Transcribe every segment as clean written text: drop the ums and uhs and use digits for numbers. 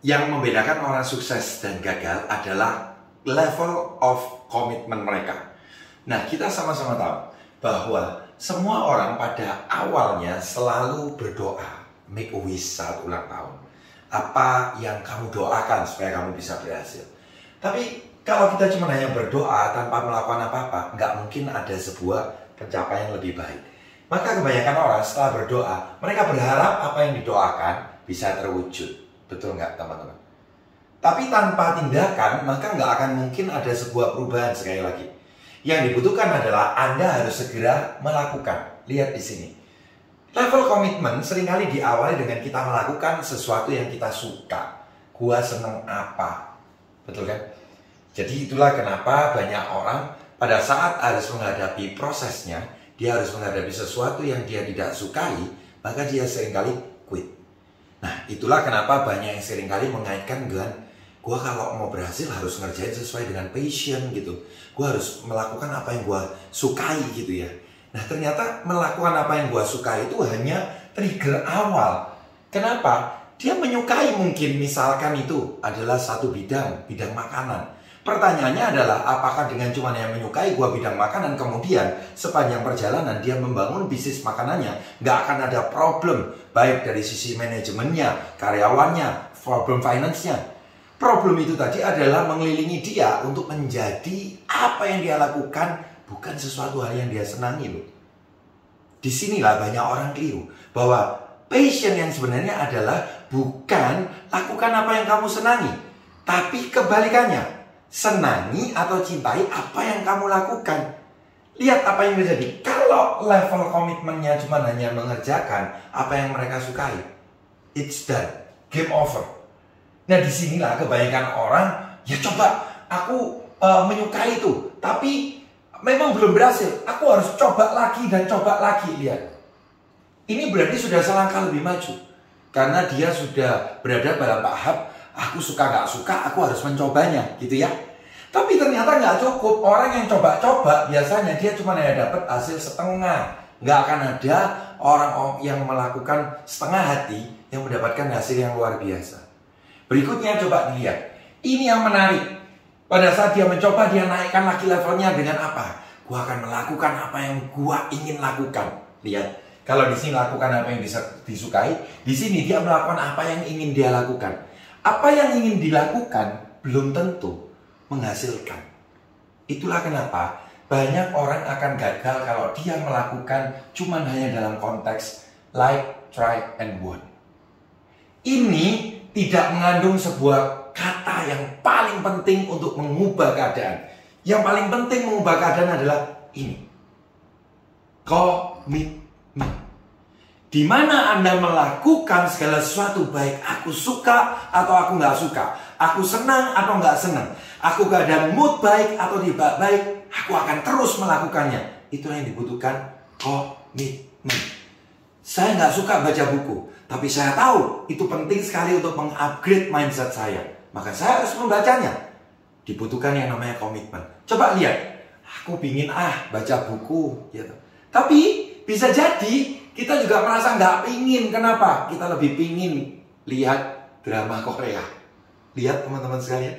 Yang membedakan orang sukses dan gagal adalah level of commitment mereka. Nah, kita sama-sama tahu bahwa semua orang pada awalnya selalu berdoa, make a wish saat ulang tahun. Apa yang kamu doakan supaya kamu bisa berhasil. Tapi kalau kita cuma hanya berdoa tanpa melakukan apa-apa, nggak mungkin ada sebuah pencapaian yang lebih baik. Maka kebanyakan orang setelah berdoa, mereka berharap apa yang didoakan bisa terwujud. Betul nggak teman-teman? Tapi tanpa tindakan, maka nggak akan mungkin ada sebuah perubahan sekali lagi. Yang dibutuhkan adalah Anda harus segera melakukan. Lihat di sini. Level komitmen seringkali diawali dengan kita melakukan sesuatu yang kita suka. Gua seneng apa? Betul kan? Jadi itulah kenapa banyak orang pada saat harus menghadapi prosesnya, dia harus menghadapi sesuatu yang dia tidak sukai, maka dia seringkali quit. Nah, itulah kenapa banyak yang seringkali mengaitkan dengan gue kalau mau berhasil harus ngerjain sesuai dengan passion gitu. Gue harus melakukan apa yang gue sukai gitu ya. Nah, ternyata melakukan apa yang gue sukai itu hanya trigger awal. Kenapa? Dia menyukai mungkin misalkan itu adalah satu bidang makanan. Pertanyaannya adalah apakah dengan cuma yang menyukai gua bidang makanan kemudian sepanjang perjalanan dia membangun bisnis makanannya nggak akan ada problem baik dari sisi manajemennya, karyawannya, problem finance-nya. Problem itu tadi adalah mengelilingi dia untuk menjadi apa yang dia lakukan bukan sesuatu hal yang dia senangi loh. Disinilah banyak orang keliru bahwa passion yang sebenarnya adalah bukan lakukan apa yang kamu senangi, tapi kebalikannya. Senangi atau cintai apa yang kamu lakukan. Lihat apa yang terjadi. Kalau level komitmennya cuma hanya mengerjakan apa yang mereka sukai, it's done, game over. Nah, disinilah kebanyakan orang ya coba aku menyukai itu, tapi memang belum berhasil. Aku harus coba lagi dan coba lagi. Lihat, ini berarti sudah selangkah lebih maju karena dia sudah berada pada tahap aku suka nggak suka, aku harus mencobanya, gitu ya. Tapi ternyata nggak cukup. Orang yang coba-coba biasanya dia cuma hanya dapat hasil setengah. Nggak akan ada orang yang melakukan setengah hati yang mendapatkan hasil yang luar biasa. Berikutnya coba dilihat. Ini yang menarik. Pada saat dia mencoba, dia naikkan lagi levelnya dengan apa? Gua akan melakukan apa yang gua ingin lakukan. Lihat, kalau di sini lakukan apa yang disukai, di sini dia melakukan apa yang ingin dia lakukan. Apa yang ingin dilakukan belum tentu menghasilkan. Itulah kenapa banyak orang akan gagal kalau dia melakukan cuman hanya dalam konteks like, try, and want. Ini tidak mengandung sebuah kata yang paling penting untuk mengubah keadaan. Yang paling penting mengubah keadaan adalah ini. Komitmen. Di mana Anda melakukan segala sesuatu, baik aku suka atau aku nggak suka, aku senang atau nggak senang, aku keadaan mood baik atau tidak baik, aku akan terus melakukannya. Itulah yang dibutuhkan komitmen. Saya nggak suka baca buku, tapi saya tahu itu penting sekali untuk mengupgrade mindset saya. Maka saya harus membacanya. Dibutuhkan yang namanya komitmen. Coba lihat, aku pingin baca buku, gitu. Tapi bisa jadi kita juga merasa nggak pingin. Kenapa? Kita lebih pingin lihat drama Korea. Lihat teman-teman sekalian.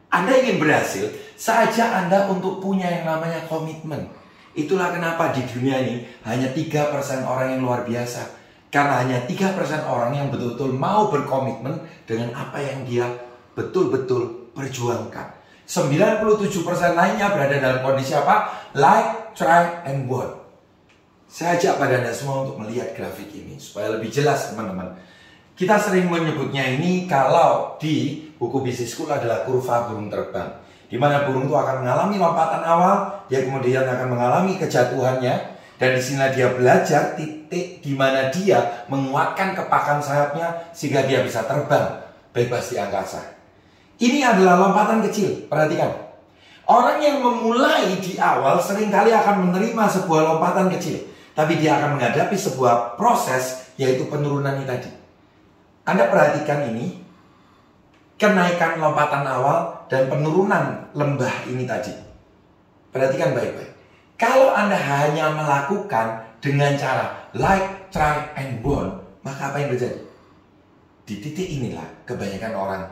Anda ingin berhasil, saja Anda untuk punya yang namanya komitmen. Itulah kenapa di dunia ini hanya 3% orang yang luar biasa. Karena hanya 3% orang yang betul-betul mau berkomitmen dengan apa yang dia betul-betul perjuangkan. 97% lainnya berada dalam kondisi apa? Like, try, and want. Saya ajak pada Anda semua untuk melihat grafik ini supaya lebih jelas teman-teman. Kita sering menyebutnya ini kalau di buku Business School adalah kurva burung terbang. Di mana burung itu akan mengalami lompatan awal, dia kemudian akan mengalami kejatuhannya, dan di sini dia belajar titik di mana dia menguatkan kepakan sayapnya sehingga dia bisa terbang bebas di angkasa. Ini adalah lompatan kecil, perhatikan. Orang yang memulai di awal seringkali akan menerima sebuah lompatan kecil. Tapi dia akan menghadapi sebuah proses, yaitu penurunan ini tadi. Anda perhatikan ini, kenaikan lompatan awal dan penurunan lembah ini tadi. Perhatikan baik-baik. Kalau Anda hanya melakukan dengan cara like, try, and want, maka apa yang terjadi? di titik inilah kebanyakan orang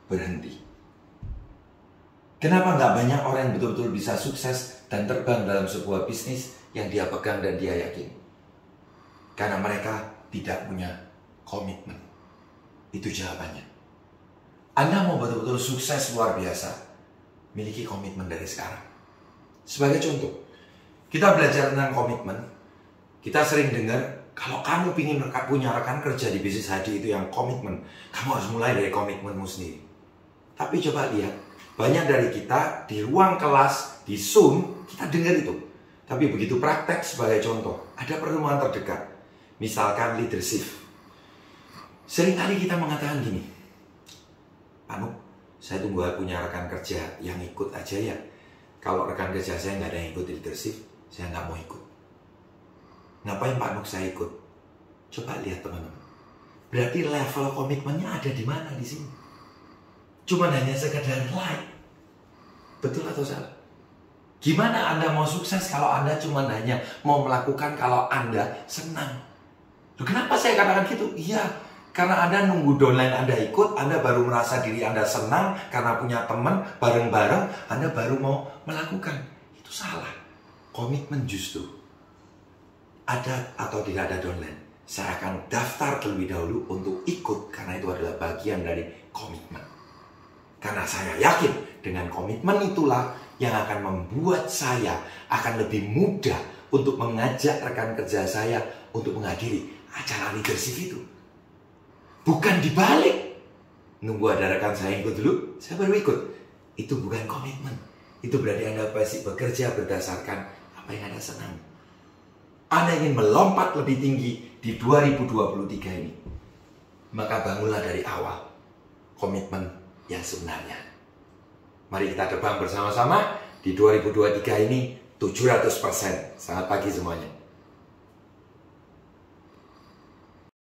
berhenti. Kenapa nggak banyak orang yang betul-betul bisa sukses dan terbang dalam sebuah bisnis yang dia pegang dan dia yakin? Karena mereka tidak punya komitmen. Itu jawabannya. Anda mau betul-betul sukses luar biasa, miliki komitmen dari sekarang. Sebagai contoh, kita belajar tentang komitmen. Kita sering dengar, kalau kamu ingin punya rekan kerja di bisnis haji itu yang komitmen, kamu harus mulai dari komitmenmu sendiri. Tapi coba lihat, banyak dari kita di ruang kelas, di Zoom, kita dengar itu. Tapi begitu praktek sebagai contoh, ada pertemuan terdekat. Misalkan leadership. Seringkali kita mengatakan gini, Pak Nuk, saya tunggu punya rekan kerja yang ikut aja ya. Kalau rekan kerja saya nggak ada yang ikut leadership, saya nggak mau ikut. Ngapain Pak Nuk saya ikut? Coba lihat teman-teman. Berarti level komitmennya ada di mana di sini? Cuma hanya sekedar like. Betul atau salah? Gimana Anda mau sukses kalau Anda cuma hanya mau melakukan kalau Anda senang? Loh, kenapa saya katakan gitu? Iya, karena Anda nunggu downline Anda ikut, Anda baru merasa diri Anda senang karena punya teman bareng-bareng, Anda baru mau melakukan. Itu salah. Komitmen justru ada atau tidak ada downline, saya akan daftar terlebih dahulu untuk ikut karena itu adalah bagian dari komitmen. Karena saya yakin dengan komitmen itulah yang akan membuat saya akan lebih mudah untuk mengajak rekan kerja saya untuk menghadiri acara leadership itu. Bukan dibalik. Nunggu ada rekan saya ikut dulu, saya baru ikut. Itu bukan komitmen. Itu berarti Anda pasti bekerja berdasarkan apa yang Anda senang. Anda ingin melompat lebih tinggi di 2023 ini. Maka bangunlah dari awal komitmen yang sebenarnya. Mari kita terbang bersama-sama di 2023 ini 700%. Selamat pagi semuanya.